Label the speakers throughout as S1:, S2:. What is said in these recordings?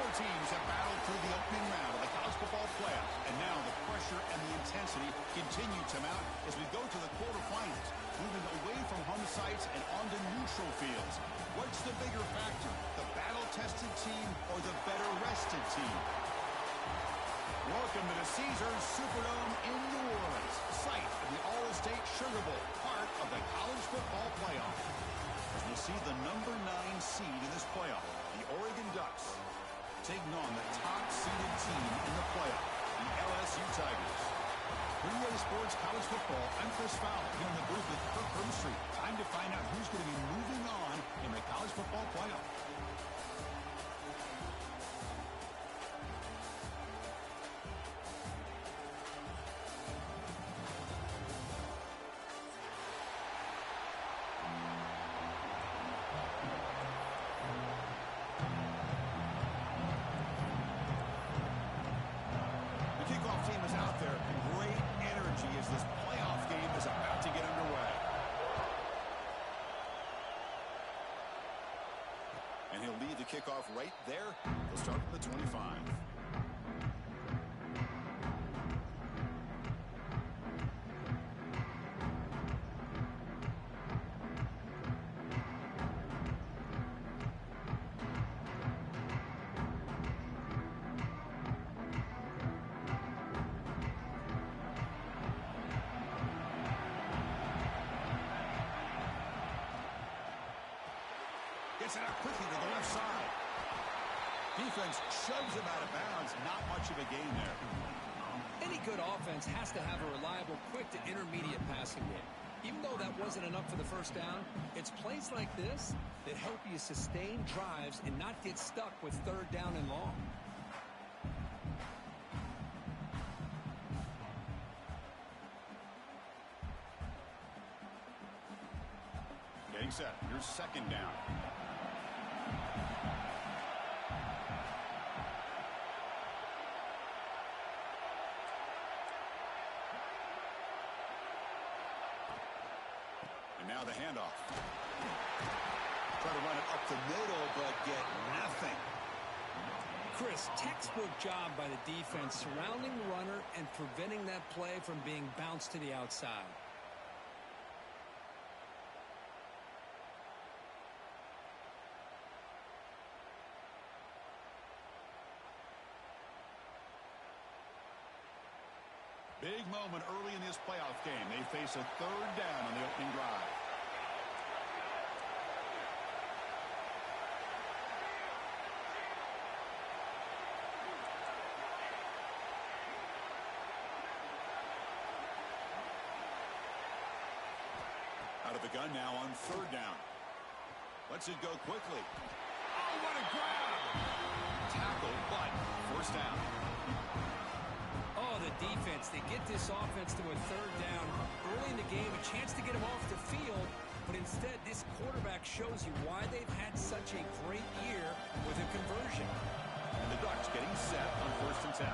S1: Four teams have battled through the opening round of the college football playoff, and now the pressure and the intensity continue to mount as we go to the quarterfinals, moving away from home sites and onto neutral fields. What's the bigger factor, the battle-tested team or the better-rested team? Welcome to the Caesars Superdome in New Orleans, site of the All-State Sugar Bowl, part of the college football playoff. As we see the number 9 seed in this playoff, the Oregon Ducks, taking on the top-seeded team in the playoff, the LSU Tigers. For EA Sports College Football, I'm Chris Fowler here in the booth with Kirk Herbstreit. Time to find out who's going to be moving on in the college football playoff. Kickoff right there. We'll start from the 25. Gets it out quickly to the left side. Defense shoves him out of bounds. Not much of a gain there.
S2: Any good offense has to have a reliable, quick to intermediate passing game. Even though that wasn't enough for the first down, it's plays like this that help you sustain drives and not get stuck with third down and long.
S1: Getting set. Here's second down. And now the handoff. Try to run it up the middle, but get nothing.
S2: Chris, textbook job by the defense surrounding the runner and preventing that play from being bounced to the outside.
S1: Big moment early in this playoff game. They face a third down on the opening drive. Out of the gun now on third down. Lets it go quickly. Oh, what a grab! Tackle, but first down.
S2: Oh, the defense. They get this offense to a third down. Early in the game, a chance to get him off the field. But instead, this quarterback shows you why they've had such a great year with a conversion.
S1: And the Ducks getting set on first and 10.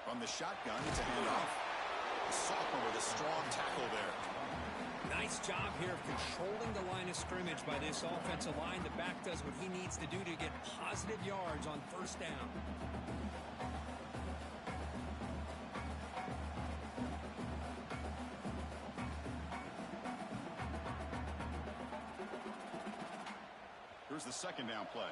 S1: From the shotgun, it's a handoff. The sophomore with a strong tackle there.
S2: Nice job here of controlling the line of scrimmage by this offensive line. The back does what he needs to do to get positive yards on first down.
S1: Here's the second down play.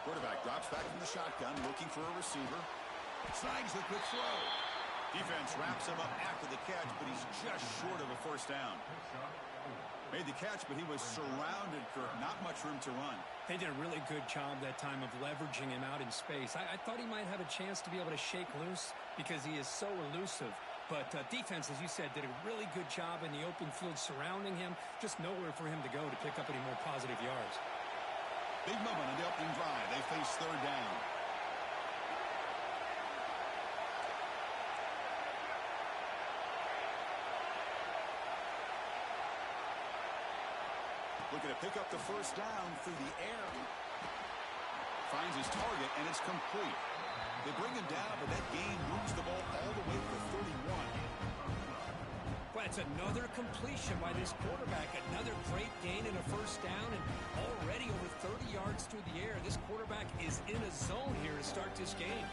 S1: Quarterback drops back from the shotgun, looking for a receiver. Snags the quick throw. Defense wraps him up after the catch, but he's just short of a first down. Made the catch, but he was surrounded, Kirk. Not much room to run.
S2: They did a really good job that time of leveraging him out in space. I thought he might have a chance to be able to shake loose because he is so elusive. But defense, as you said, did a really good job in the open field surrounding him. Just nowhere for him to go to pick up any more positive yards.
S1: Big moment on the opening drive. They face third down. Looking to pick up the first down through the air. Finds his target, and it's complete. They bring him down, but that gain moves the ball all the way to 31.
S2: Well, it's another completion by this quarterback. Another great gain and a first down, and already over 30 yards through the air. This quarterback is in a zone here to start this game.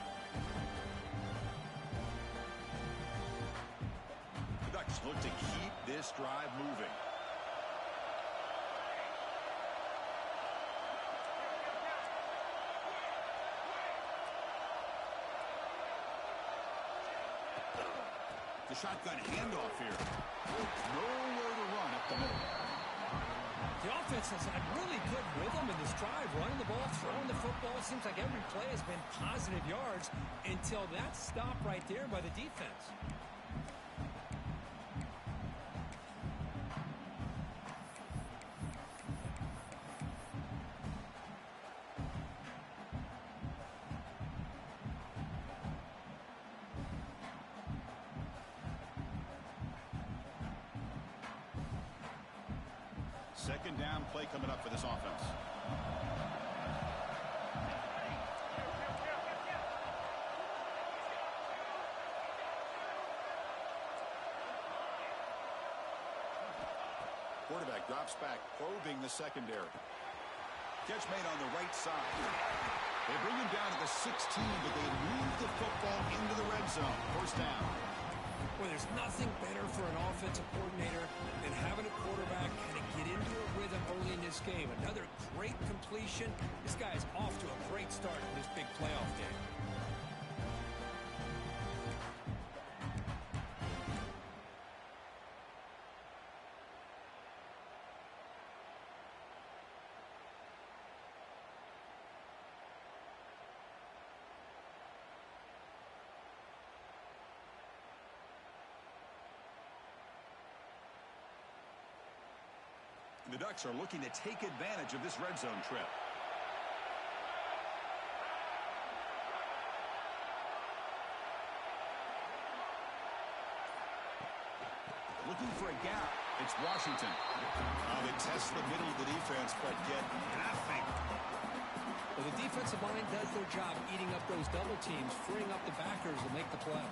S1: The Ducks look to keep this drive moving. The shotgun handoff here. Nowhere to run up the middle.
S2: The offense has had really good rhythm in this drive. Running the ball, throwing the football. Seems like every play has been positive yards until that stop right there by the defense.
S1: Second down play coming up for this offense. Quarterback drops back, probing the secondary. Catch made on the right side. They bring him down at the 16, but they move the football into the red zone. First down.
S2: Well, there's nothing better for an offensive coordinator than having a quarterback kind of get into a rhythm early in this game. Another great completion. This guy is off to a great start in this big playoff game.
S1: The Ducks are looking to take advantage of this red zone trip. Looking for a gap. It's Washington. They test the middle of the defense, but get nothing.
S2: Well, the defensive line does their job eating up those double teams, freeing up the backers to make the play.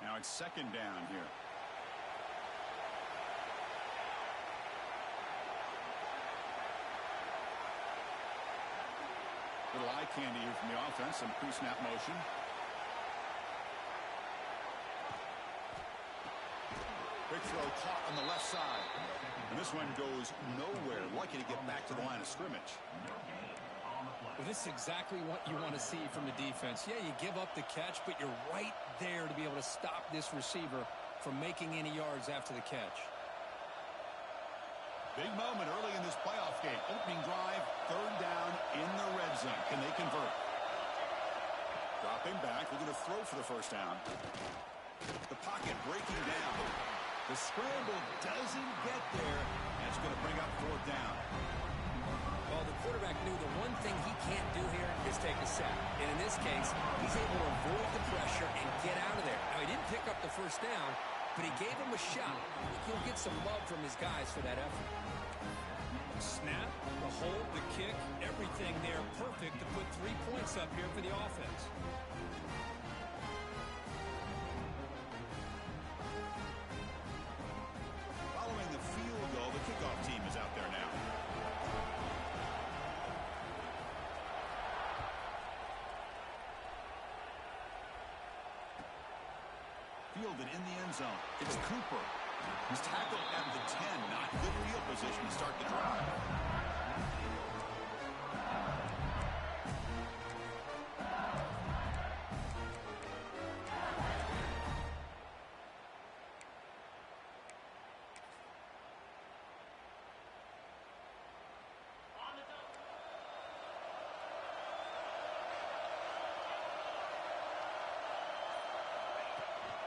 S1: Now it's second down here. Little eye candy here from the offense. Some pre-snap motion. Quick throw caught on the left side. And this one goes nowhere. Lucky to get back to the line of scrimmage.
S2: Well, this is exactly what you want to see from the defense. Yeah, you give up the catch, but you're right there to be able to stop this receiver from making any yards after the catch.
S1: Big moment early in this playoff game. Opening drive, third down in the red zone. Can they convert? Dropping back, looking to throw for the first down. The pocket breaking down. The scramble doesn't get there, and it's going to bring up fourth down.
S2: Well, the quarterback knew the one thing he can't do here is take a sack. And in this case, he's able to avoid the pressure and get out of there. Now, he didn't pick up the first down, but he gave him a shot. I think he'll get some love from his guys for that effort. Snap, the hold, the kick, everything there perfect to put 3 points up here for the offense.
S1: Following the field goal, the kickoff team is out there now. Fielded in the end zone. It's Cooper. He's tackled at the 10. Not good field position to start the drive.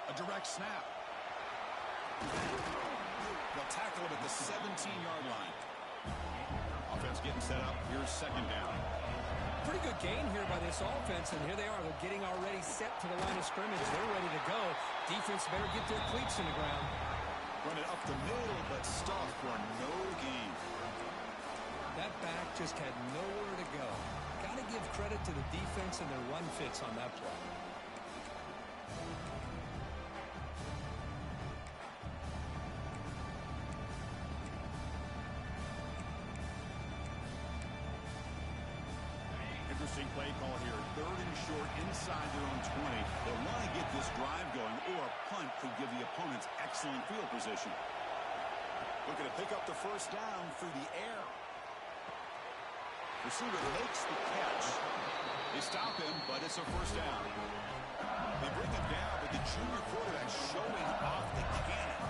S1: A direct snap. They'll tackle him at the 17-yard line. Offense getting set up. Here's second down.
S2: Pretty good gain here by this offense, and here they are. They're getting already set to the line of scrimmage. They're ready to go. Defense better get their cleats in the ground.
S1: Run it up the middle, but stuffed for no gain.
S2: That back just had nowhere to go. Got to give credit to the defense and their run fits on that play.
S1: Interesting play call here. Third and short inside their own 20. They'll want to get this drive going, or a punt could give the opponents excellent field position. Looking to pick up the first down through the air. Receiver makes the catch. They stop him, but it's a first down. They bring him down, but the junior quarterback showing off the cannon.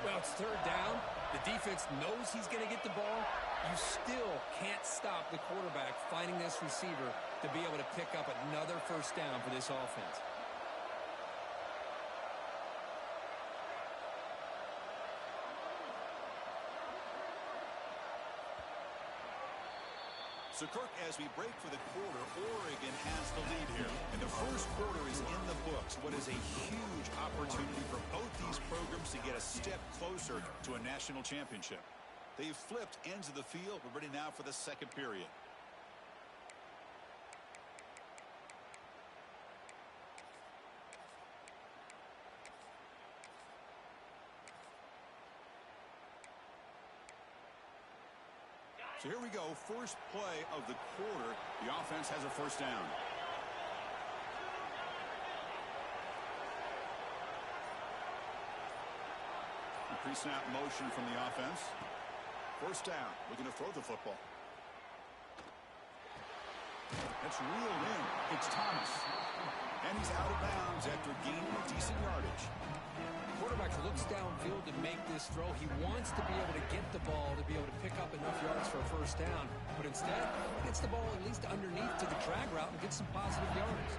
S2: Well, it's third down. The defense knows he's going to get the ball. You still can't stop the quarterback finding this receiver to be able to pick up another first down for this offense.
S1: So, Kirk, as we break for the quarter, Oregon has the lead here. And the first quarter is in the books. What is a huge opportunity for both these programs to get a step closer to a national championship. They've flipped ends of the field. We're ready now for the second period. So here we go, first play of the quarter. The offense has a first down. Pre-snap motion from the offense. First down, looking to throw the football. That's reeled in. It's Thomas. And he's out of bounds after gaining decent yardage.
S2: Quarterback looks downfield to make this throw. He wants to be able to get the ball to be able to pick up enough yards for a first down. But instead, he gets the ball at least underneath to the drag route and gets some positive yards.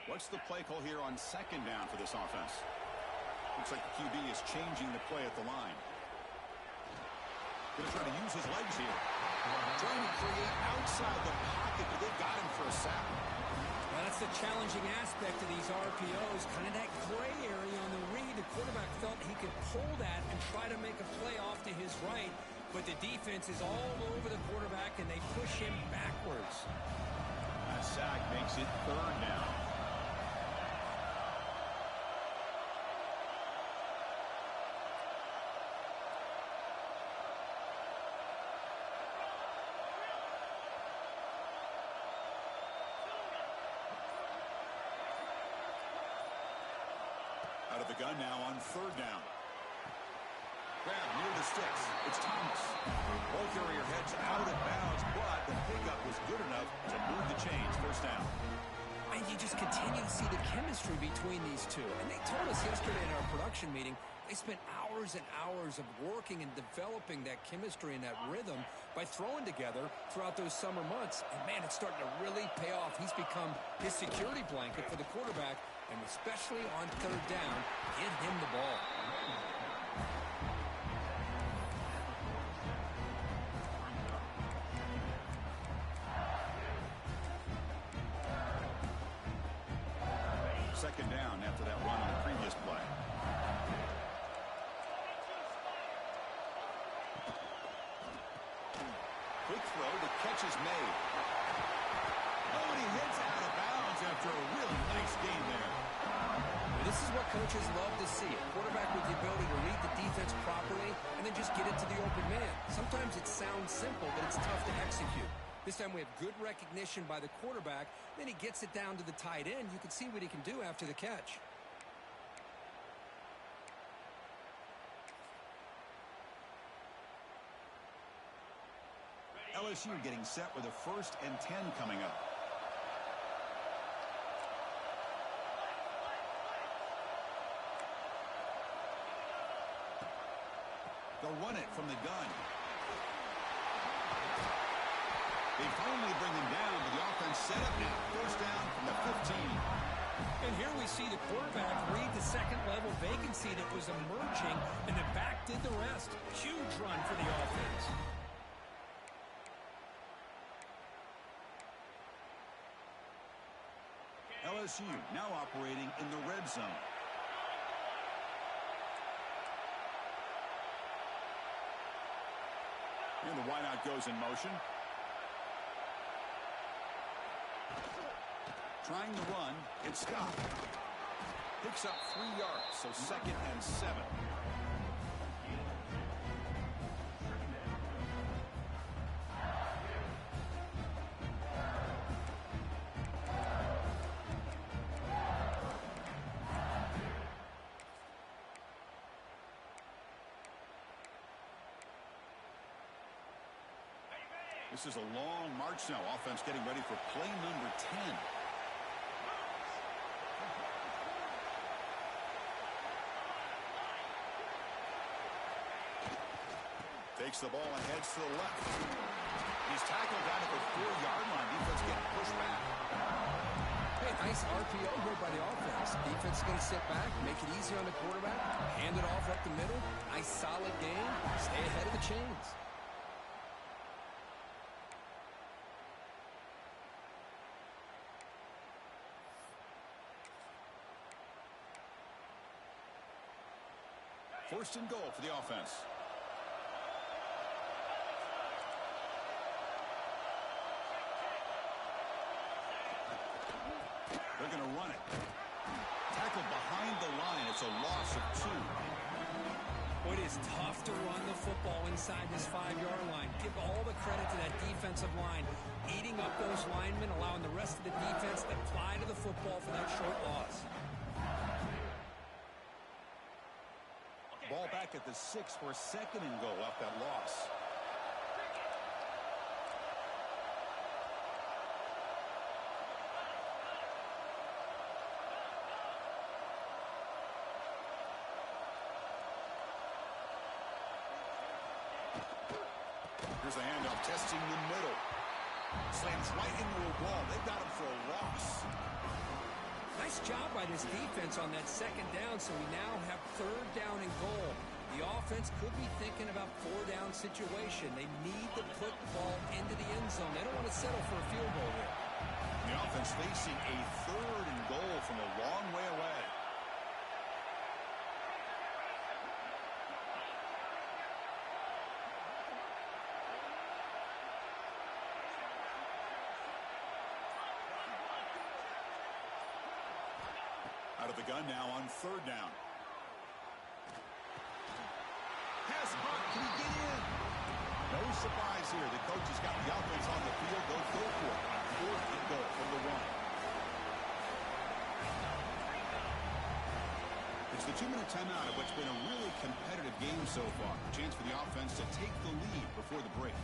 S1: What's the play call here on second down for this offense? Looks like the QB is changing the play at the line. Going to try to use his legs here. Trying to create outside the pocket, but they've got him for a sack.
S2: Well, that's the challenging aspect of these RPOs. Kind of that gray area on the read. The quarterback felt he could pull that and try to make a play off to his right. But the defense is all over the quarterback, and they push him backwards.
S1: That sack makes it third down. Out of the gun now on third down. Grab near the sticks. It's Thomas. Ball carrier heads out of bounds, but the pickup was good enough to move the chains. First down.
S2: And you just continue to see the chemistry between these two. And they told us yesterday in our production meeting, they spent hours and hours of working and developing that chemistry and that rhythm by throwing together throughout those summer months. And, man, it's starting to really pay off. He's become his security blanket for the quarterback, and especially on third down, give him the ball.
S1: Second down after that run on the previous play. Quick throw, the catch is made. Oh, and he hits out of bounds after a really nice game there.
S2: This is what coaches love to see. A quarterback with the ability to read the defense properly and then just get it to the open man. Sometimes it sounds simple, but it's tough to execute. This time we have good recognition by the quarterback. Then he gets it down to the tight end. You can see what he can do after the catch.
S1: LSU getting set with a 1st and 10 coming up. They'll run it from the gun. They finally bring him down, but the offense set up now. First down from the 15.
S2: And here we see the quarterback read the second-level vacancy that was emerging, and the back did the rest. Huge run for the offense.
S1: LSU now operating in the red zone. And the wideout goes in motion. Trying to run, it's stopped. Picks up 3 yards, so 2nd and 7. This is a long march now. Offense getting ready for play number 10. Takes the ball and heads to the left. He's tackled down at the 4-yard line. Defense getting pushed back.
S2: Hey, nice RPO here by the offense. Defense is going to sit back, make it easy on the quarterback, hand it off up the middle. Nice solid game. Stay ahead of the chains.
S1: First and goal for the offense. They're going to run it. Tackled behind the line. It's a loss of 2.
S2: It is tough to run the football inside this 5-yard line. Give all the credit to that defensive line, eating up those linemen, allowing the rest of the defense to fly to the football for that short loss.
S1: Ball back at the 6 for a 2nd and goal off that loss. Here's the handoff, testing the middle. Slams right into a wall. They've got him for a loss.
S2: Nice job by this defense on that 2nd down, so we now have 3rd down and goal. The offense could be thinking about 4-down situation. They need to put the ball into the end zone. They don't want to settle for a field goal here.
S1: The offense facing a 3rd and goal from a long way away. Out of the gun now on 3rd down. Pass caught. Can he get in? No surprise here. The coach has got the offense on the field. They'll go for it on 4th and goal from the 1. It's the 2-minute timeout of what's been a really competitive game so far. Chance for the offense to take the lead before the break.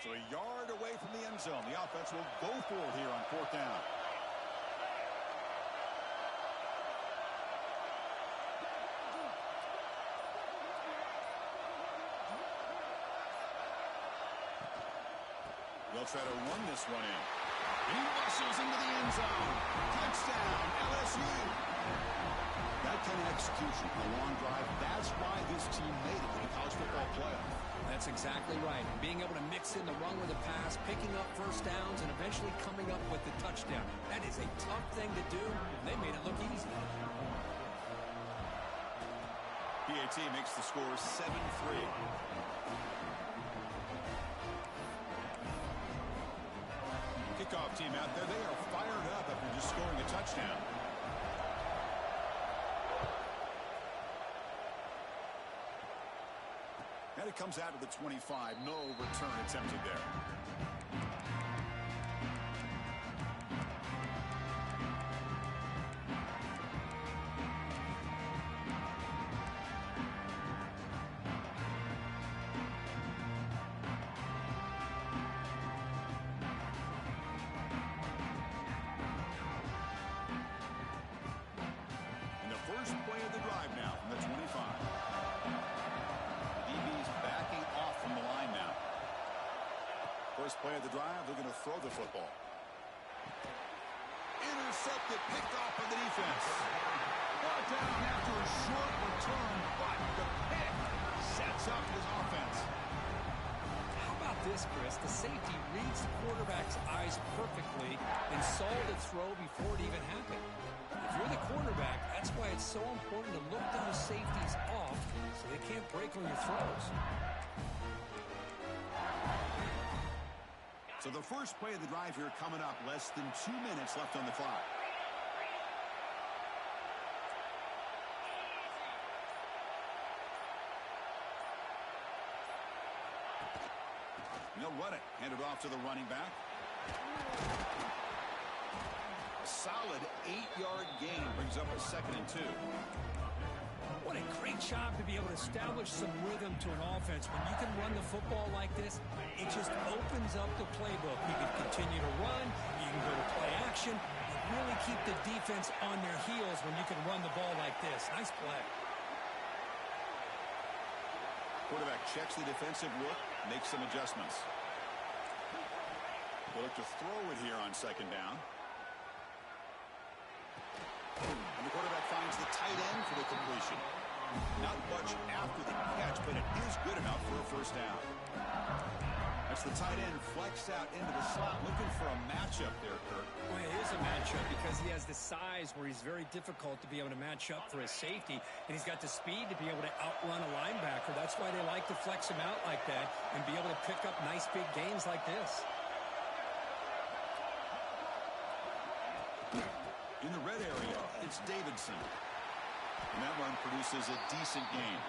S1: So a yard away from the end zone. The offense will go for it here on 4th down. They'll try to run this one in. He rushes into the end zone. Touchdown, LSU. That kind of execution, a long drive, that's why this team made it to the college football playoff.
S2: That's exactly right. Being able to mix in the run with the pass, picking up first downs, and eventually coming up with the touchdown. That is a tough thing to do. They made it look easy.
S1: PAT makes the score 7-3. Kickoff team out there. They are fired up after just scoring a touchdown. And it comes out of the 25. No return attempted there. of the drive now from the 25. DB's backing off from the line now. First play of the drive, they're going to throw the football. Intercepted, picked off by the defense. Brought down after a short return, but the pick sets up his offense.
S2: How about this, Chris? The safety reads the quarterback's eyes perfectly and saw the throw before it even happened. If you're the quarterback, that's why it's so important to look those safeties off so they can't break on your throws.
S1: So the first play of the drive here coming up, less than 2 minutes left on the clock. They'll run it. Hand it off to the running back. A solid 8-yard gain brings up a 2nd and 2.
S2: What a great job to be able to establish some rhythm to an offense. When you can run the football like this, it just opens up the playbook. You can continue to run. You can go to play action. You really keep the defense on their heels when you can run the ball like this. Nice play.
S1: Quarterback checks the defensive look, makes some adjustments. They'll look to throw it here on 2nd down. And the quarterback finds the tight end for the completion. Not much after the catch, but it is good enough for a 1st down. That's the tight end flexed out into the slot, looking for a matchup there, Kirk.
S2: Well, it is a matchup because he has the size where he's very difficult to be able to match up for his safety, and he's got the speed to be able to outrun a linebacker. That's why they like to flex him out like that and be able to pick up nice big gains like this.
S1: In the red area, it's Davidson. And that one produces a decent gain.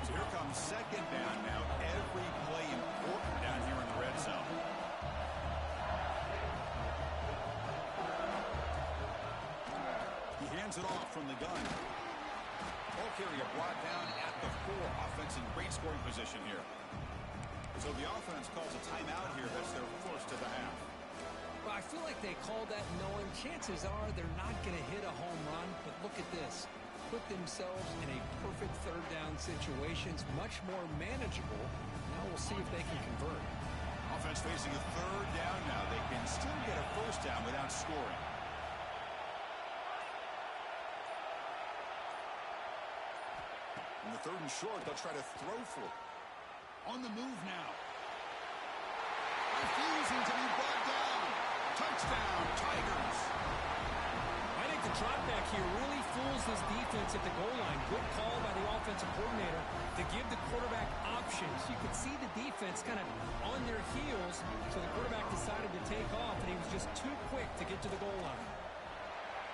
S1: So here comes 2nd down now. Every play important down here in the red zone. He hands it off from the gun. Ball carrier brought down at the 4. Offense in great scoring position here. So the offense calls a timeout here. That's their 1st of the half.
S2: Well, I feel like they called that knowing chances are they're not going to hit a home run, but look at this. Put themselves in a perfect 3rd down situation. It's much more manageable. Now we'll see if they can convert.
S1: Offense facing a 3rd down now. They can still get a 1st down without scoring. In the 3rd and short, they'll try to throw for it. On the move now. Refusing to be brought down. Touchdown, Tigers.
S2: I think the drop back here really fools this defense at the goal line. Good call by the offensive coordinator to give the quarterback options. You could see the defense kind of on their heels, so the quarterback decided to take off, and he was just too quick to get to the goal line.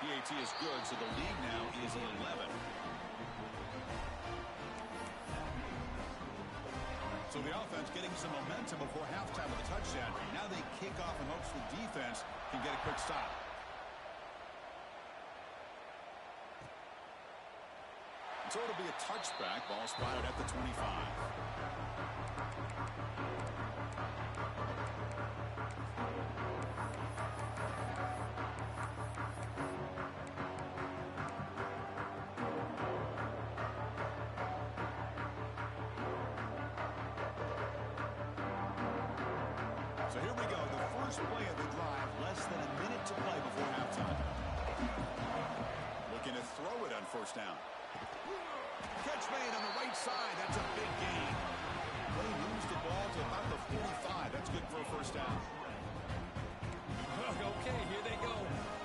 S1: PAT is good, so the lead now is 11. So the offense getting some momentum before halftime with a touchdown. Now they kick off in hopes the defense can get a quick stop. So it'll be a touchback. Ball spotted at the 25. So here we go. The first play of the drive. Less than a minute to play before halftime. Looking to throw it on 1st down. Catch made on the right side. That's a big gain. They moves the ball to about the 45. That's good for a 1st down.
S2: Okay, here they go.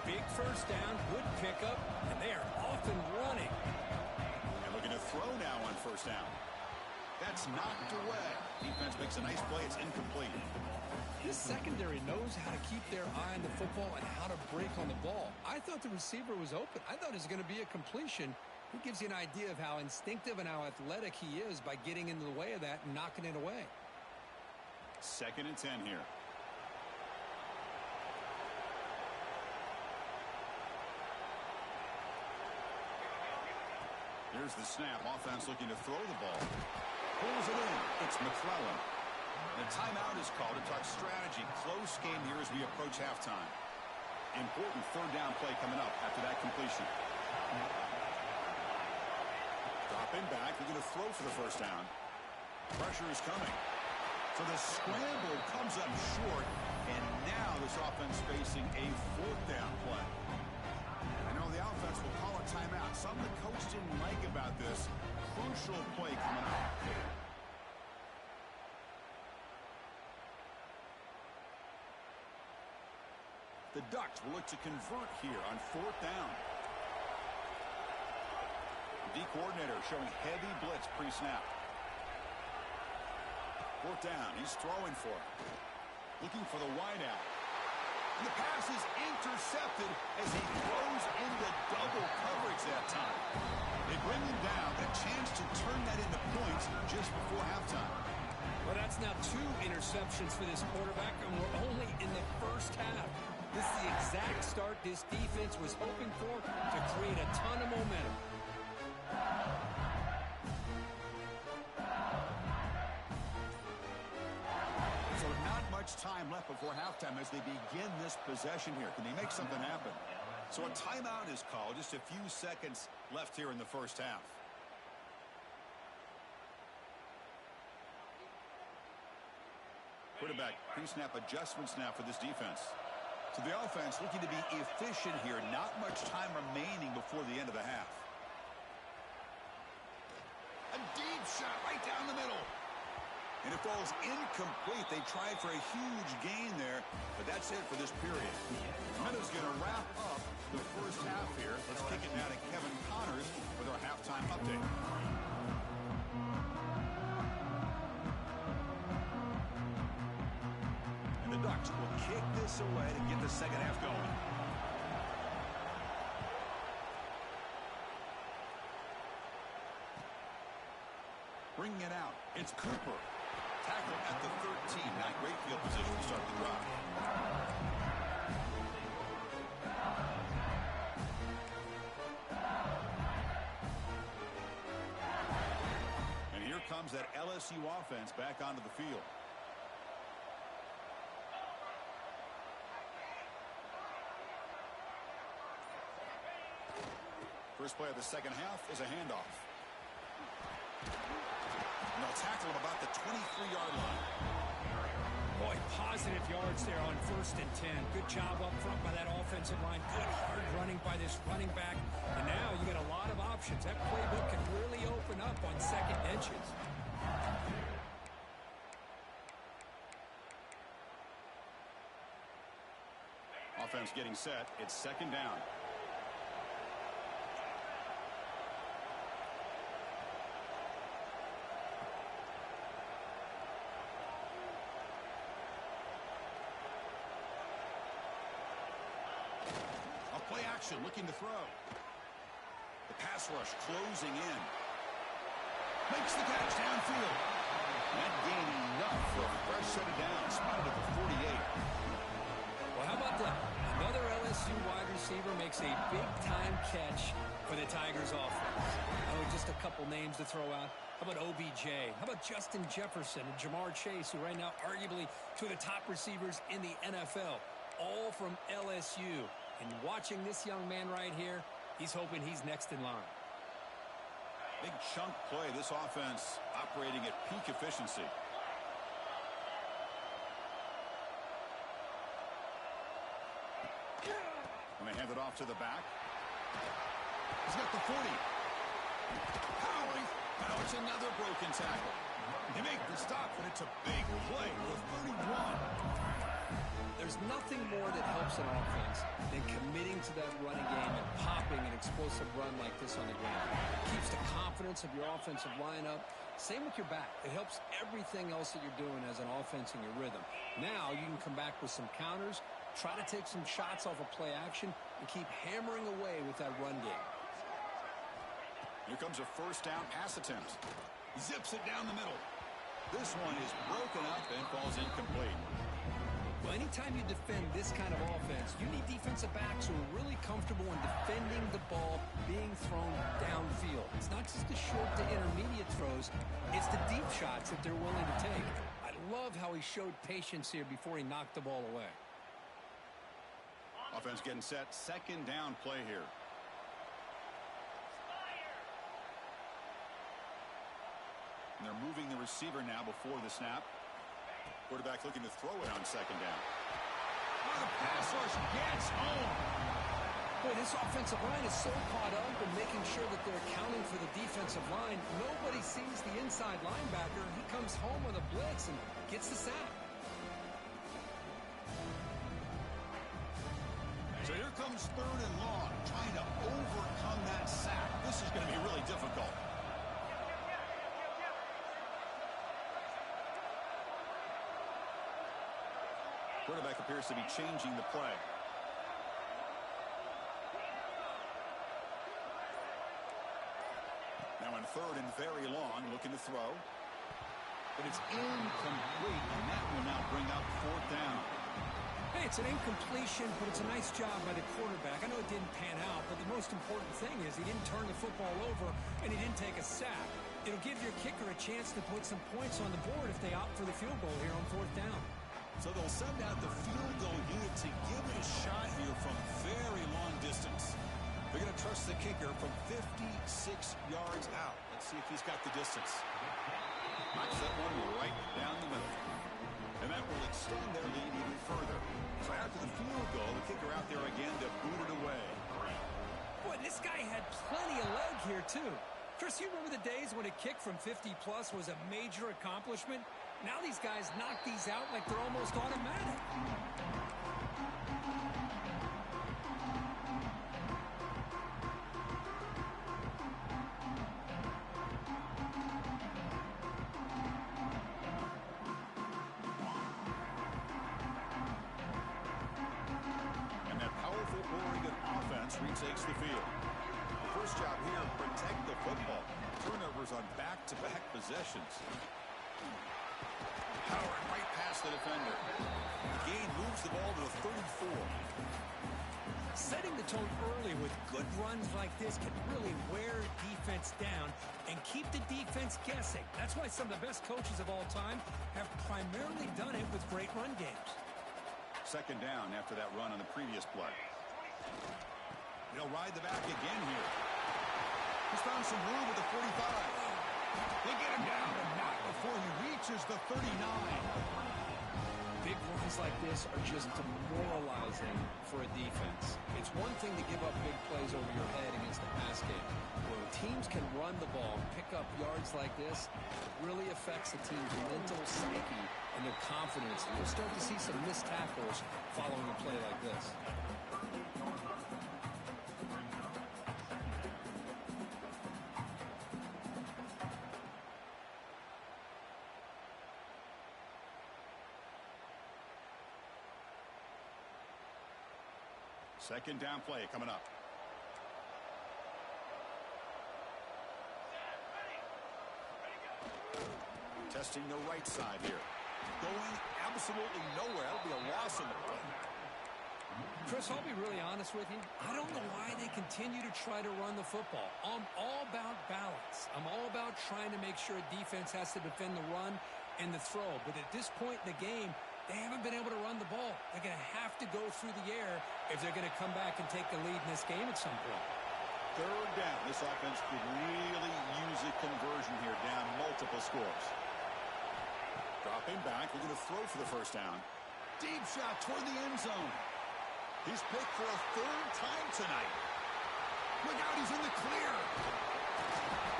S2: Big 1st down, good pickup, and they are off and running.
S1: And looking to throw now on 1st down. That's knocked away. Defense makes a nice play. It's incomplete.
S2: This secondary knows how to keep their eye on the football and how to break on the ball. I thought the receiver was open. I thought it was going to be a completion. It gives you an idea of how instinctive and how athletic he is by getting into the way of that and knocking it away.
S1: 2nd and 10 here. Here's the snap. Offense looking to throw the ball. Pulls it in. It's McClellan. The timeout is called to talk strategy. Close game here as we approach halftime. Important 3rd down play coming up after that completion. Dropping back, they're going to throw for the first down. Pressure is coming. So the scramble comes up short, and now this offense facing a fourth down play. I know the offense will call a timeout. Something the coach didn't like about this. Crucial play coming up. The Ducks will look to convert here on fourth down. The D-coordinator showing heavy blitz pre-snap. Fourth down, he's throwing for it. Looking for the wideout. And the pass is intercepted as he throws into double coverage that time. They bring him down, a chance to turn that into points just before halftime.
S2: Well, that's now 2 interceptions for this quarterback, and we're only in the first half. This is the exact start this defense was hoping for to create a ton of momentum.
S1: So not much time left before halftime as they begin this possession here. Can they make something happen? So a timeout is called. Just a few seconds left here in the first half. Quarterback pre-snap adjustments now for this defense. So the offense looking to be efficient here. Not much time remaining before the end of the half. A deep shot right down the middle. And it falls incomplete. They tried for a huge gain there, but that's it for this period. Minutes going to wrap up the first half here. Let's kick it now to Kevin Connors with our halftime update. And the Ducks will kick this away to get the second half going. Bringing it out, it's Cooper. Tackle at the 13. Not great field position to start the drive. And here comes that LSU offense back onto the field. First play of the second half is a handoff. And they'll tackle him about the 23-yard line.
S2: Boy, positive yards there on 1st and 10. Good job up front by that offensive line. Good hard running by this running back. And now you got a lot of options. That playbook can really open up on second inches.
S1: Offense getting set. It's second down. Play action, looking to throw. The pass rush closing in. Makes the catch downfield. Not gaining enough for a fresh set of downs. Spotted at the 48.
S2: Well, how about that? Another LSU wide receiver makes a big-time catch for the Tigers offense. Oh, just a couple names to throw out. How about OBJ? How about Justin Jefferson and Jamar Chase, who right now arguably two of the top receivers in the NFL, all from LSU. And watching this young man right here, he's hoping he's next in line.
S1: Big chunk play. This offense operating at peak efficiency. And they hand it off to the back. He's got the 40. Powering. Now it's another broken tackle. They make the stop, but it's a big play for 31.
S2: There's nothing more that helps an offense than committing to that running game and popping an explosive run like this on the ground. It keeps the confidence of your offensive lineup. Same with your back. It helps everything else that you're doing as an offense in your rhythm. Now you can come back with some counters, try to take some shots off of play action, and keep hammering away with that run game.
S1: Here comes a first down pass attempt. Zips it down the middle. This one is broken up and falls incomplete.
S2: Well, anytime you defend this kind of offense, you need defensive backs who are really comfortable in defending the ball being thrown downfield. It's not just the short to intermediate throws, it's the deep shots that they're willing to take. I love how he showed patience here before he knocked the ball away.
S1: Offense getting set, second down play here. And they're moving the receiver now before the snap. Quarterback looking to throw it on second down. Oh, the pass rush gets home.
S2: Boy, this offensive line is so caught up in making sure that they're accounting for the defensive line. Nobody sees the inside linebacker. He comes home with a blitz and gets the sack.
S1: So here comes third and long, trying to overcome that sack. This is going to be really difficult. Quarterback appears to be changing the play. Now in third and very long, looking to throw. But it's incomplete, and that will now bring up fourth down.
S2: Hey, it's an incompletion, but it's a nice job by the quarterback. I know it didn't pan out, but the most important thing is he didn't turn the football over, and he didn't take a sack. It'll give your kicker a chance to put some points on the board if they opt for the field goal here on fourth down.
S1: So they'll send out the field goal unit to give it a shot here from very long distance. They're going to trust the kicker from 56 yards out. Let's see if he's got the distance. Knocks that one right down the middle. And that will extend their lead even further. So after the field goal, the kicker out there again to boot it away.
S2: Boy, this guy had plenty of leg here, too. Chris, you remember the days when a kick from 50-plus was a major accomplishment? Now these guys knock these out like they're almost automatic.
S1: And that powerful Oregon offense retakes the field. The first job here, protect the football. Turnovers on back-to-back possessions. Powering right past the defender. The gain moves the ball to the 34.
S2: Setting the tone early with good runs like this can really wear defense down and keep the defense guessing. That's why some of the best coaches of all time have primarily done it with great run games.
S1: Second down after that run on the previous play. They'll ride the back again here. He's found some room at the 45. They get him down, but not before he reaches the 39.
S2: Big runs like this are just demoralizing for a defense. It's one thing to give up big plays over your head against the pass game. When teams can run the ball and pick up yards like this, it really affects the team's mental psyche and their confidence. You'll start to see some missed tackles following a play like this.
S1: Second down play coming up. Testing the right side here. Going absolutely nowhere. That'll be a loss in the play.
S2: Chris, I'll be really honest with you. I don't know why they continue to try to run the football. I'm all about balance. I'm all about trying to make sure a defense has to defend the run and the throw. But at this point in the game, they haven't been able to run the ball. They're going to have to go through the air if they're going to come back and take the lead in this game at some point.
S1: Third down. This offense could really use a conversion here, down multiple scores. Dropping back, looking to throw for the first down. Deep shot toward the end zone. He's picked for a third time tonight. Look out, he's in the clear.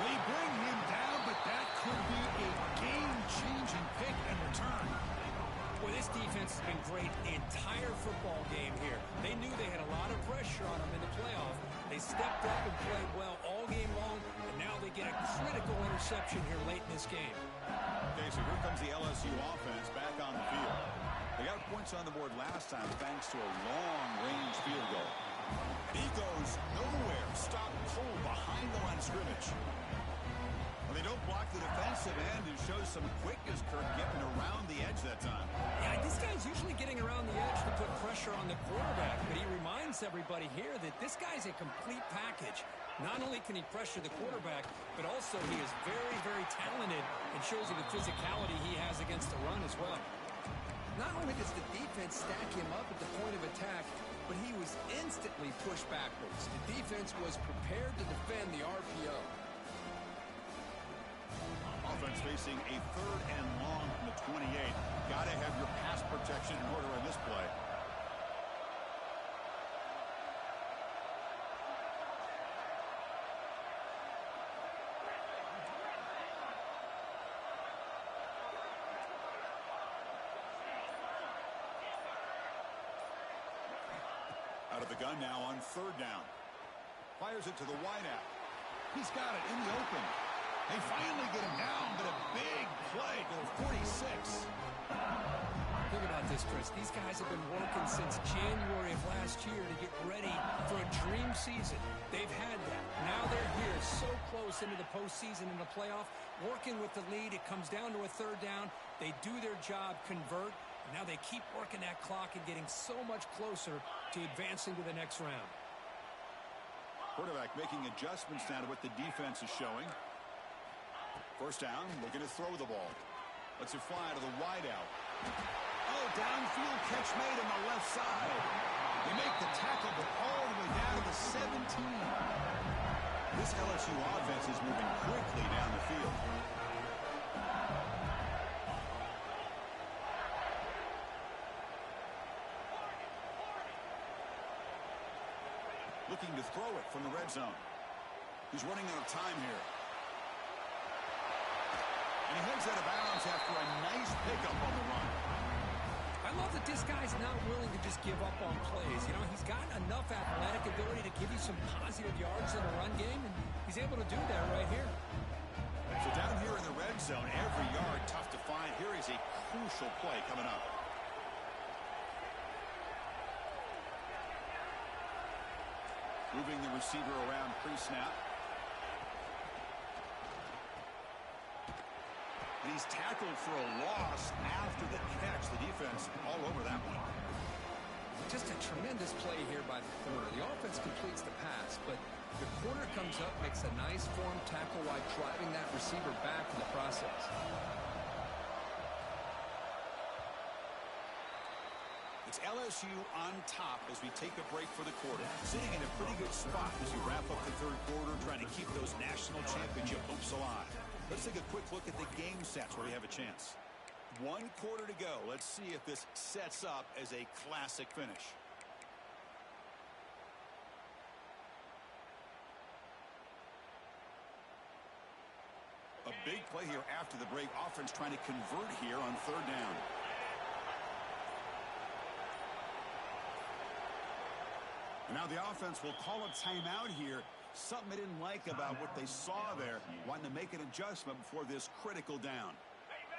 S1: They bring him down, but that could be a game-changing pick and return.
S2: Boy, this defense has been great the entire football game here. They knew they had a lot of pressure on them in the playoff. They stepped up and played well all game long, and now they get a critical interception here late in this game.
S1: Okay, so here comes the LSU offense back on the field. They got points on the board last time thanks to a long-range field goal. And he goes nowhere. Stopped cold behind the line of scrimmage. Well, they don't block the defensive end and shows some quickness, Kirk, getting around the edge that time.
S2: Yeah, this guy's usually getting around the edge to put pressure on the quarterback, but he reminds everybody here that this guy's a complete package. Not only can he pressure the quarterback, but also he is very, very talented and shows you the physicality he has against the run as well. Not only does the defense stack him up at the point of attack, but he was instantly pushed backwards. The defense was prepared to defend the RPO.
S1: Offense facing a 3rd and long from the 28. Got to have your pass protection in order on this play. Out of the gun now on 3rd down. Fires it to the wideout. He's got it in the open. They finally get him down, but a big play to the 46.
S2: Think about this, Chris. These guys have been working since January of last year to get ready for a dream season. They've had that. Now they're here so close into the postseason and the playoff. Working with the lead, it comes down to a 3rd down. They do their job, convert. Now they keep working that clock and getting so much closer to advancing to the next round.
S1: Quarterback making adjustments now to what the defense is showing. 1st down, looking to throw the ball. Lets it fly to the wideout. Oh, downfield catch made on the left side. They make the tackle, but all the way down to the 17. This LSU offense is moving quickly down the field. Looking to throw it from the red zone. He's running out of time here. And he heads out of bounds after a nice pickup on the run.
S2: I love that this guy's not willing to just give up on plays. You know, he's got enough athletic ability to give you some positive yards in the run game, and he's able to do that right here.
S1: So down here in the red zone, every yard tough to find. Here is a crucial play coming up. Moving the receiver around pre-snap. And he's tackled for a loss after the catch. The defense all over that one.
S2: Just a tremendous play here by the corner. The offense completes the pass, but the corner comes up, makes a nice form tackle while driving that receiver back in the process.
S1: It's LSU on top as we take a break for the quarter. Sitting in a pretty good spot as you wrap up the 3rd quarter, trying to keep those national championship hopes alive. Let's take a quick look at the game sets where we have a chance. 1 quarter to go. Let's see if this sets up as a classic finish. A big play here after the break. Offense trying to convert here on 3rd down. And now the offense will call a timeout here. Something they didn't like about what they saw there. Wanting to make an adjustment before this critical down.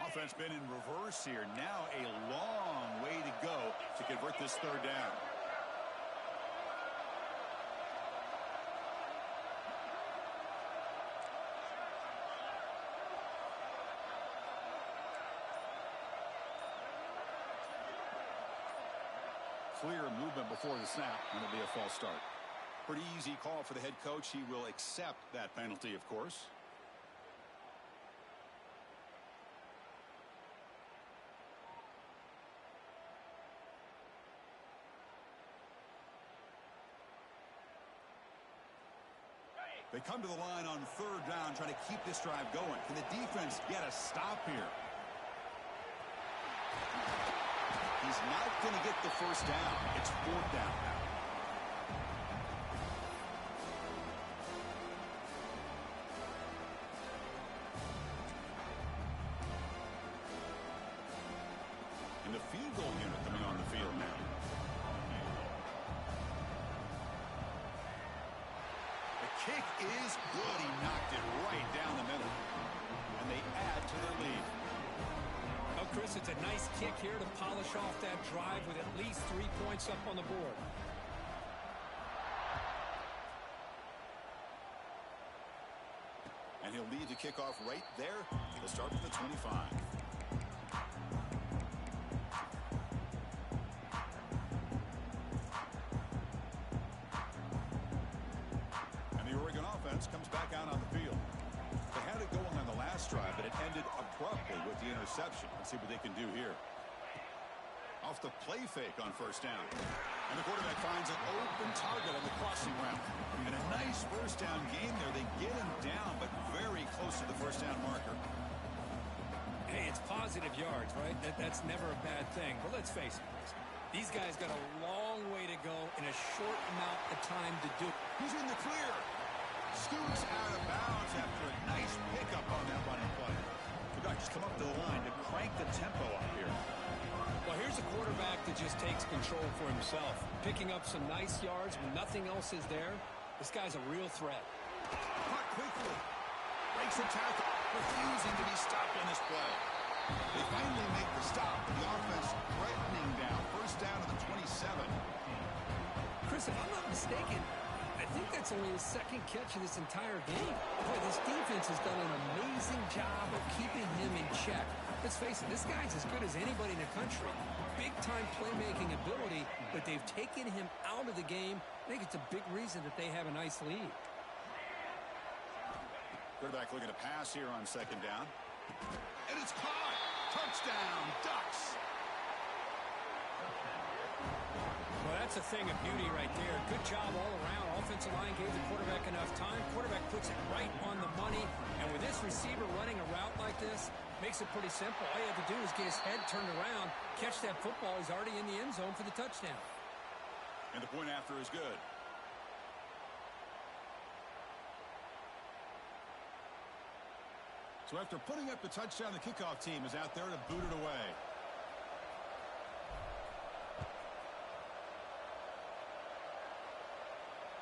S1: Offense been in reverse here. Now a long way to go to convert this 3rd down. Clear movement before the snap, and it'll be a false start. Pretty easy call for the head coach. He will accept that penalty, of course. They come to the line on 3rd down, trying to keep this drive going. Can the defense get a stop here? He's not going to get the 1st down. It's 4th down. And the field goal unit coming on the field now. The kick is good. He knocked it right down the middle. And they add to their lead.
S2: Oh, Chris, it's a nice kick here to polish off that drive with at least 3 points up on the board.
S1: And he'll lead the kickoff right there. He'll start from the 25. And the Oregon offense comes back out on the field. They had it going on the last drive, but it ended abruptly with the interception. Let's see what they can do here. Off the play fake on 1st down. And the quarterback finds an open target on the crossing route. And a nice 1st down game there. They get him down, but very close to the 1st down marker.
S2: positive yards, right? That's never a bad thing. But let's face it, these guys got a long way to go in a short amount of time to do.
S1: He's in the clear. Scoots out of bounds after a nice pickup on that running play. The Ducks come up to the line to crank the tempo up here.
S2: Well, here's a quarterback that just takes control for himself, picking up some nice yards when nothing else is there. This guy's a real threat.
S1: Caught quickly. Breaks the tackle. Refusing to be stopped on this play. They finally make the stop. The offense threatening down. First down to the 27.
S2: Chris, if I'm not mistaken, I think that's only his second catch of this entire game. Boy, this defense has done an amazing job of keeping him in check. Let's face it, this guy's as good as anybody in the country. Big-time playmaking ability, but they've taken him out of the game. I think it's a big reason that they have a nice lead.
S1: Quarterback looking to pass here on second down. And it's caught. Touchdown, Ducks.
S2: Well, that's a thing of beauty right there. Good job all around. Offensive line gave the quarterback enough time. Quarterback puts it right on the money. And with this receiver running a route like this, makes it pretty simple. All you have to do is get his head turned around, catch that football. He's already in the end zone for the touchdown.
S1: And the point after is good. So after putting up the touchdown, the kickoff team is out there to boot it away.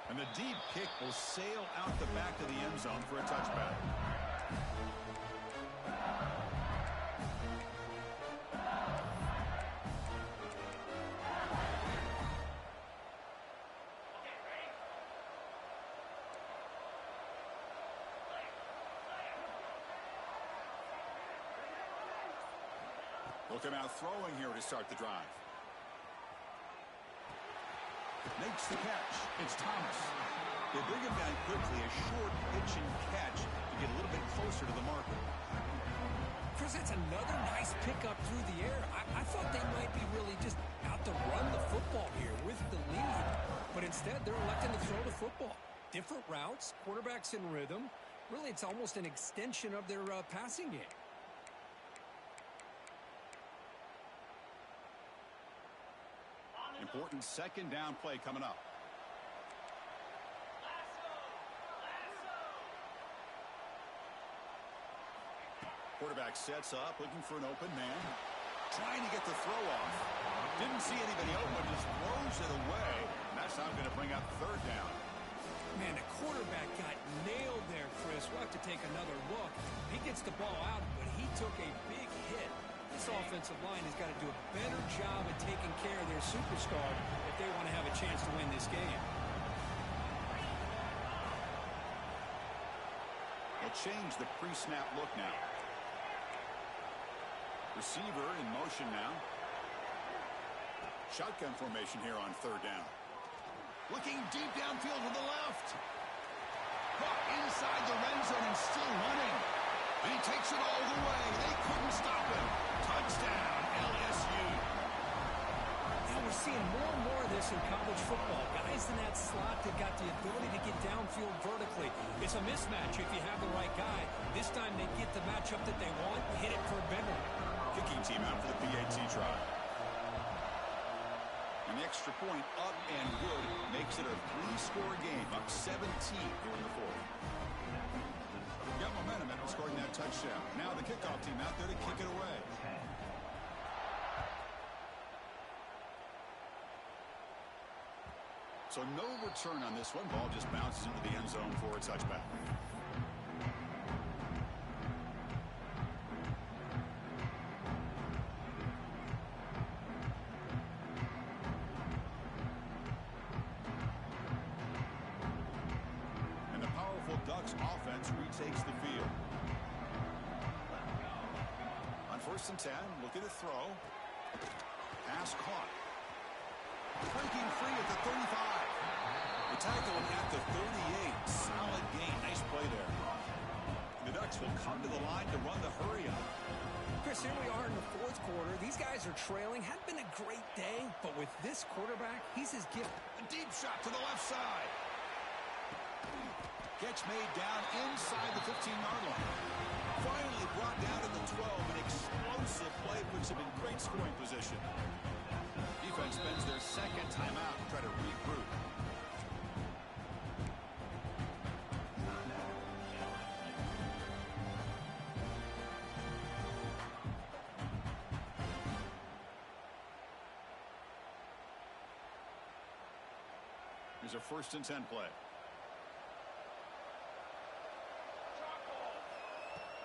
S1: And the deep kick will sail out the back of the end zone for a touchback. They'll come out throwing here to start the drive. Makes the catch. It's Thomas. They bring him down quickly. A short pitch and catch to get a little bit closer to the marker.
S2: Chris, it's another nice pickup through the air. I thought they might be really just out to run the football here with the lead. But instead, they're electing to throw the football. Different routes, quarterbacks in rhythm. Really, it's almost an extension of their passing game.
S1: Important second down play coming up. Quarterback sets up, looking for an open man. Trying to get the throw off. Didn't see anybody open, just throws it away. And that's not going to bring up third down.
S2: Man, the quarterback got nailed there, Chris. We'll have to take another look. He gets the ball out, but he took a big hit. This offensive line has got to do a better job of taking care of their superstar if they want to have a chance to win this game.
S1: They'll change the pre-snap look now. Receiver in motion now. Shotgun formation here on third down. Looking deep downfield to the left. Caught inside the red zone and still running. And he takes it all the way. They couldn't stop him. Touchdown, LSU.
S2: Now we're seeing more and more of this in college football. Guys in that slot that got the ability to get downfield vertically. It's a mismatch if you have the right guy. This time they get the matchup that they want, hit it for a big one.
S1: Kicking team out for the PAT try. And the extra point up and good makes it a 3-score game, up 17 here in the fourth. Got momentum after scoring that touchdown. Now the kickoff team out there to kick it away. So no return on this one. Ball just bounces into the end zone for a touchback. Ducks offense retakes the field. On 1st and 10, looking to throw. Pass caught. Breaking free at the 35. The tackle at the 38. Solid gain. Nice play there. The Ducks will come to the line to run the hurry up.
S2: Chris, here we are in the fourth quarter. These guys are trailing. Hadn't been a great day, but with this quarterback, he's his gift.
S1: A deep shot to the left side. Catch made down inside the 15-yard line. Finally brought down to the 12. An explosive offense spends their second timeout to try to regroup. Here's a 1st and 10 play.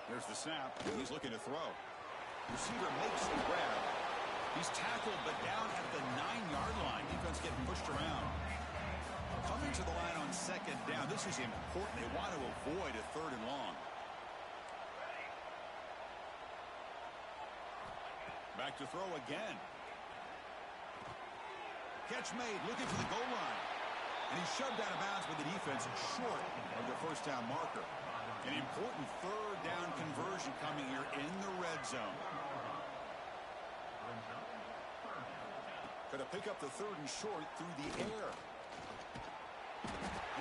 S1: Here's the snap. He's looking to throw. Receiver makes the grab. He's tackled, but down at the 9-yard line. Defense getting pushed around. Coming to the line on 2nd down. This is important. They want to avoid a 3rd and long. Back to throw again. Catch made, looking for the goal line. And he's shoved out of bounds with the defense short of the 1st down marker. An important 3rd down conversion coming here in the red zone. Going to pick up the 3rd and short through the air.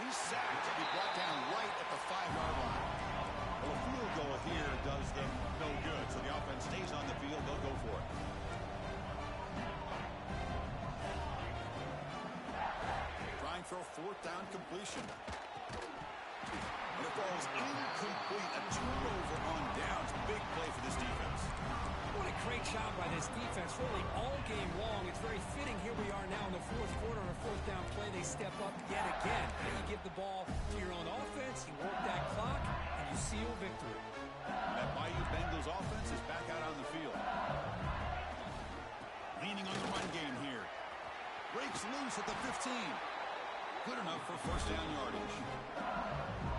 S1: He's sacked to be brought down right at the 5-yard line. Well, a field goal here does them no good, so the offense stays on the field. They'll go for it. Trying for a 4th down completion. And it falls incomplete. A turnover on downs. Big play for this defense.
S2: What a great job by this defense, really all game long. It's very fitting. Here we are now in the 4th quarter on a 4th down play. They step up yet again. Now you give the ball to your own offense, you work that clock, and you seal victory.
S1: That Bayou Bengals offense is back out on the field. Leaning on the run game here. Breaks loose at the 15. Good enough for 1st down yardage.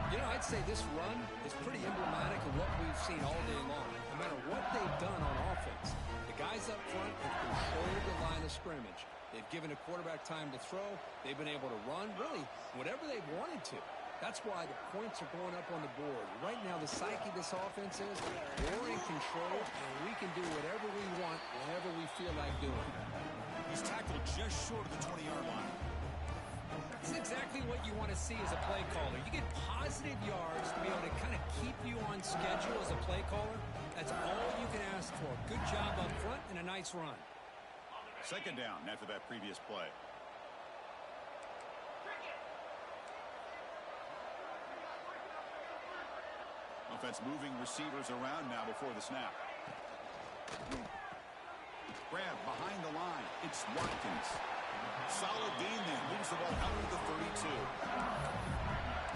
S2: You know, I'd say this run is pretty emblematic of what we've seen all day long. No matter what they've done on offense, the guys up front have controlled the line of scrimmage. They've given a quarterback time to throw. They've been able to run, really, whatever they've wanted to. That's why the points are going up on the board. Right now, the psyche of this offense is we're in control, and we can do whatever we want whenever we feel like doing.
S1: He's tackled just short of the 20-yard line.
S2: This is exactly what you want to see as a play caller. You get positive yards to be able to kind of keep you on schedule as a play caller. That's all you can ask for. Good job up front and a nice run.
S1: 2nd down after that previous play. Offense moving receivers around now before the snap. Grab behind the line. It's Watkins. Solid gain there. Moves the ball out to the 32.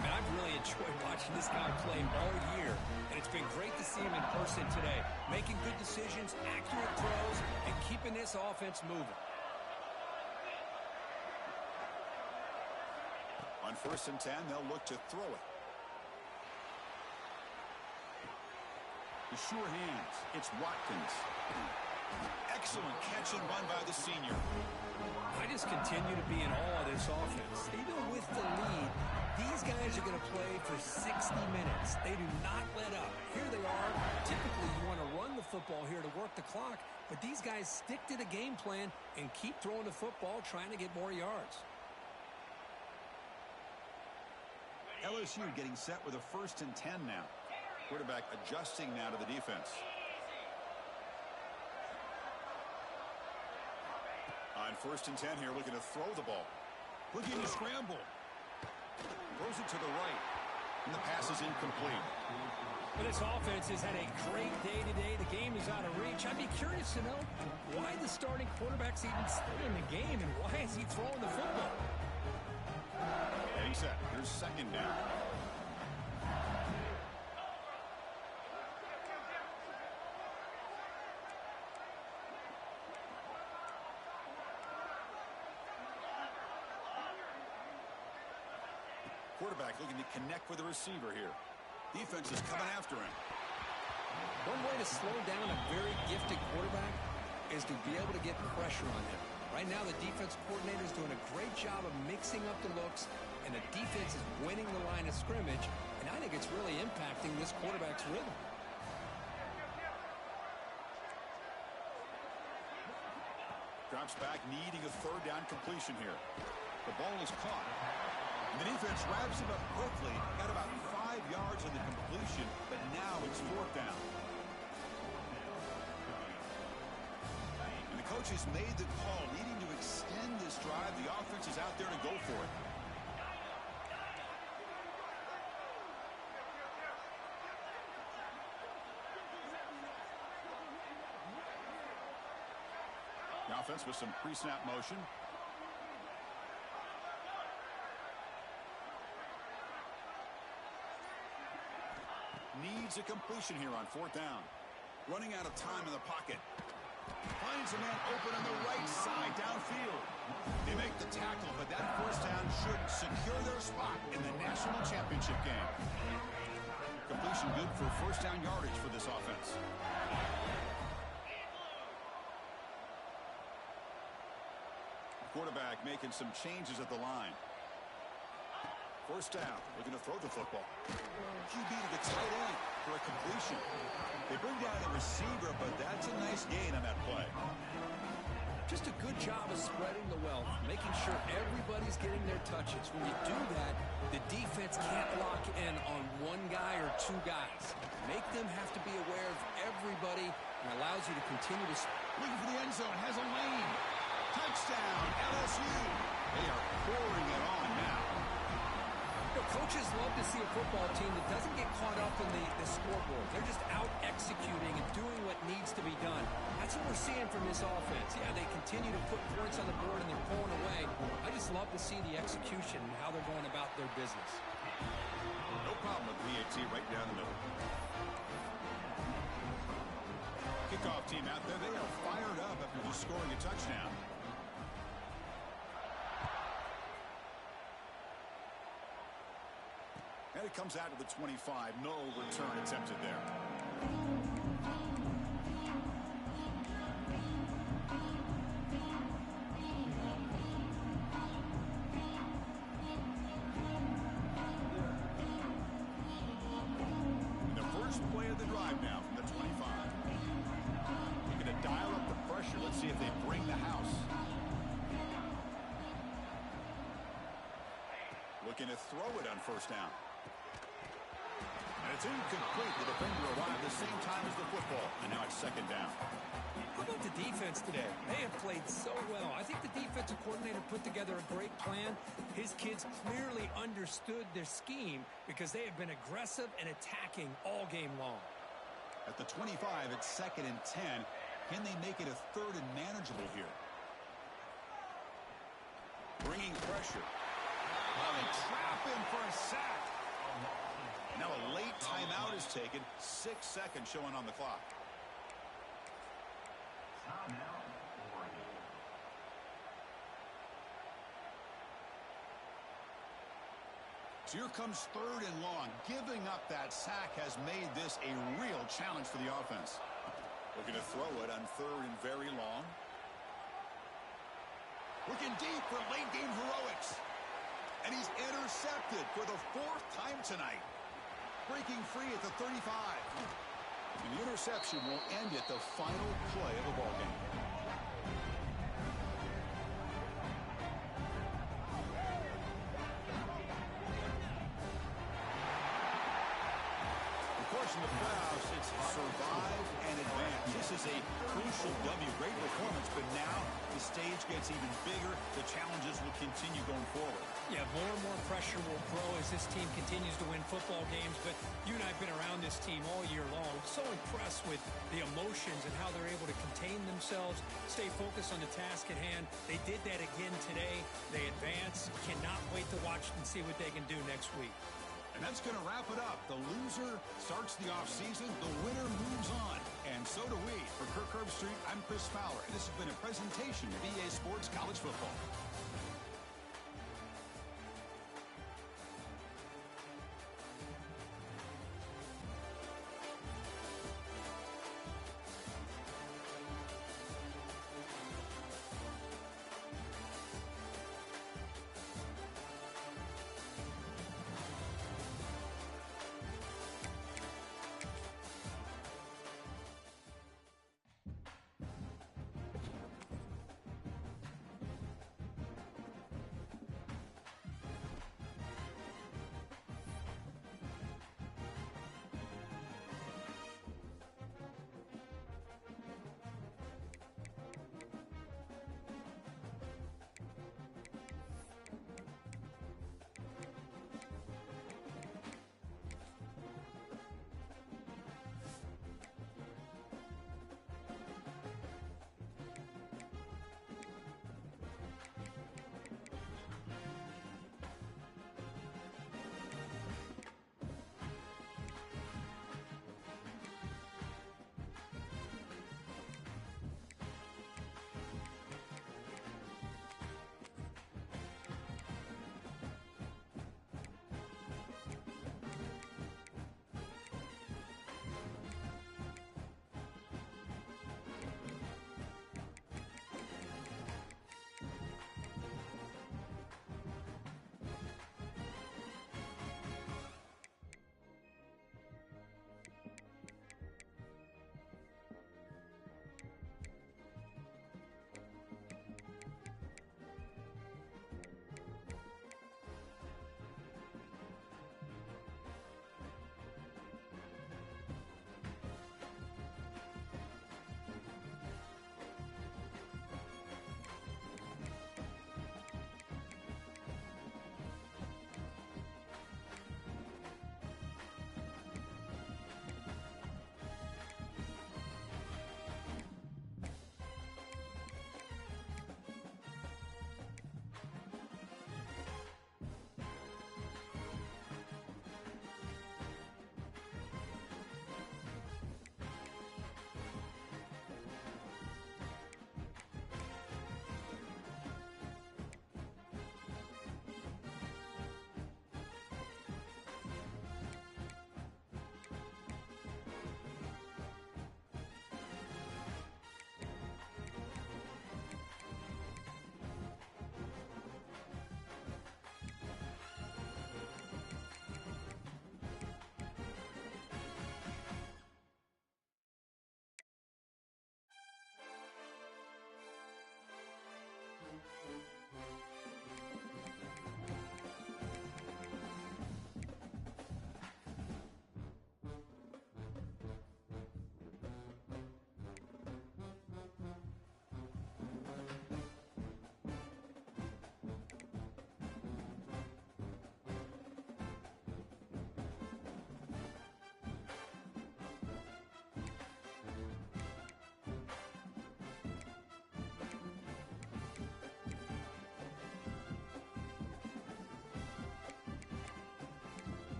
S2: Man, I've really enjoyed watching this guy play all year, and it's been great to see him in person today. Making good decisions, accurate throws, and keeping this offense moving.
S1: On 1st and 10, they'll look to throw it. The sure hands. It's Watkins. Excellent catch and run by the senior.
S2: I just continue to be in awe of this offense. Even with the lead, these guys are going to play for 60 minutes. They do not let up. Here they are. Typically, you want to run the football here to work the clock, but these guys stick to the game plan and keep throwing the football, trying to get more yards.
S1: LSU getting set with a 1st and 10 now. Quarterback adjusting now to the defense. On 1st and 10 here, looking to throw the ball. Looking to scramble. Throws it to the right. And the pass is incomplete.
S2: But this offense has had a great day today. The game is out of reach. I'd be curious to know why the starting quarterback's even still in the game and why is he throwing the football?
S1: Heading set. Here's 2nd down. Quarterback looking to connect with the receiver here. Defense is coming after him.
S2: One way to slow down a very gifted quarterback is to be able to get pressure on him. Right now, the defense coordinator is doing a great job of mixing up the looks, and the defense is winning the line of scrimmage, and I think it's really impacting this quarterback's rhythm.
S1: Drops back, needing a 3rd down completion here. The ball is caught. And the defense wraps him up quickly. Got about 5 yards on the completion, but now it's 4th down. And the coach has made the call, needing to extend this drive. The offense is out there to go for it. The offense with some pre-snap motion. Needs a completion here on 4th down. Running out of time in the pocket. Finds a man open on the right side downfield. They make the tackle, but that 1st down should secure their spot in the national championship game. Completion good for 1st down yardage for this offense. Quarterback making some changes at the line. 1st down, looking to throw the football. QB to the tight end for a completion. They bring down the receiver, but that's a nice gain on that play.
S2: Just a good job of spreading the wealth, making sure everybody's getting their touches. When you do that, the defense can't lock in on one guy or two guys. Make them have to be aware of everybody and allows you to continue to...
S1: Looking for the end zone, has a lane. Touchdown, LSU. They are pouring it on now.
S2: Coaches love to see a football team that doesn't get caught up in the scoreboard. They're just out executing and doing what needs to be done. That's what we're seeing from this offense. Yeah, they continue to put points on the board and they're pulling away. I just love to see the execution and how they're going about their business.
S1: No problem with PAT right down the middle. Kickoff team out there. They are fired up after just scoring a touchdown. And it comes out to the 25. No return attempted there. The first play of the drive now from the 25. They're going to dial up the pressure. Let's see if they bring the house. Looking to throw it on 1st down. And it's incomplete. The defender arrived at the same time as the football. And now it's 2nd down.
S2: How about the defense today? They have played so well. I think the defensive coordinator put together a great plan. His kids clearly understood their scheme because they have been aggressive and attacking all game long.
S1: At the 25, it's 2nd and 10. Can they make it a 3rd and manageable here? Bringing pressure. Oh, they trap him for a sack. Now a late timeout is taken. 6 seconds showing on the clock. So here comes 3rd and long. Giving up that sack has made this a real challenge for the offense. Looking to throw it on 3rd and very long. Looking deep for late game heroics. And he's intercepted for the 4th time tonight. Breaking free at the 35. And the interception will end it, the final play of the ballgame. Of course, in the playoffs, it's survive and advance. This is a crucial W. Great performance, but now the stage gets even bigger. The challenges will continue going forward.
S2: Yeah, more and more pressure will grow as this team continues to win football games. But you and I have been around this team all year long. So impressed with the emotions and how they're able to contain themselves, stay focused on the task at hand. They did that again today. They advance. Cannot wait to watch and see what they can do next week.
S1: And that's going to wrap it up. The loser starts the offseason. The winner moves on. And so do we. For Kirk Herbstreit, I'm Chris Fowler. And this has been a presentation of EA Sports College Football.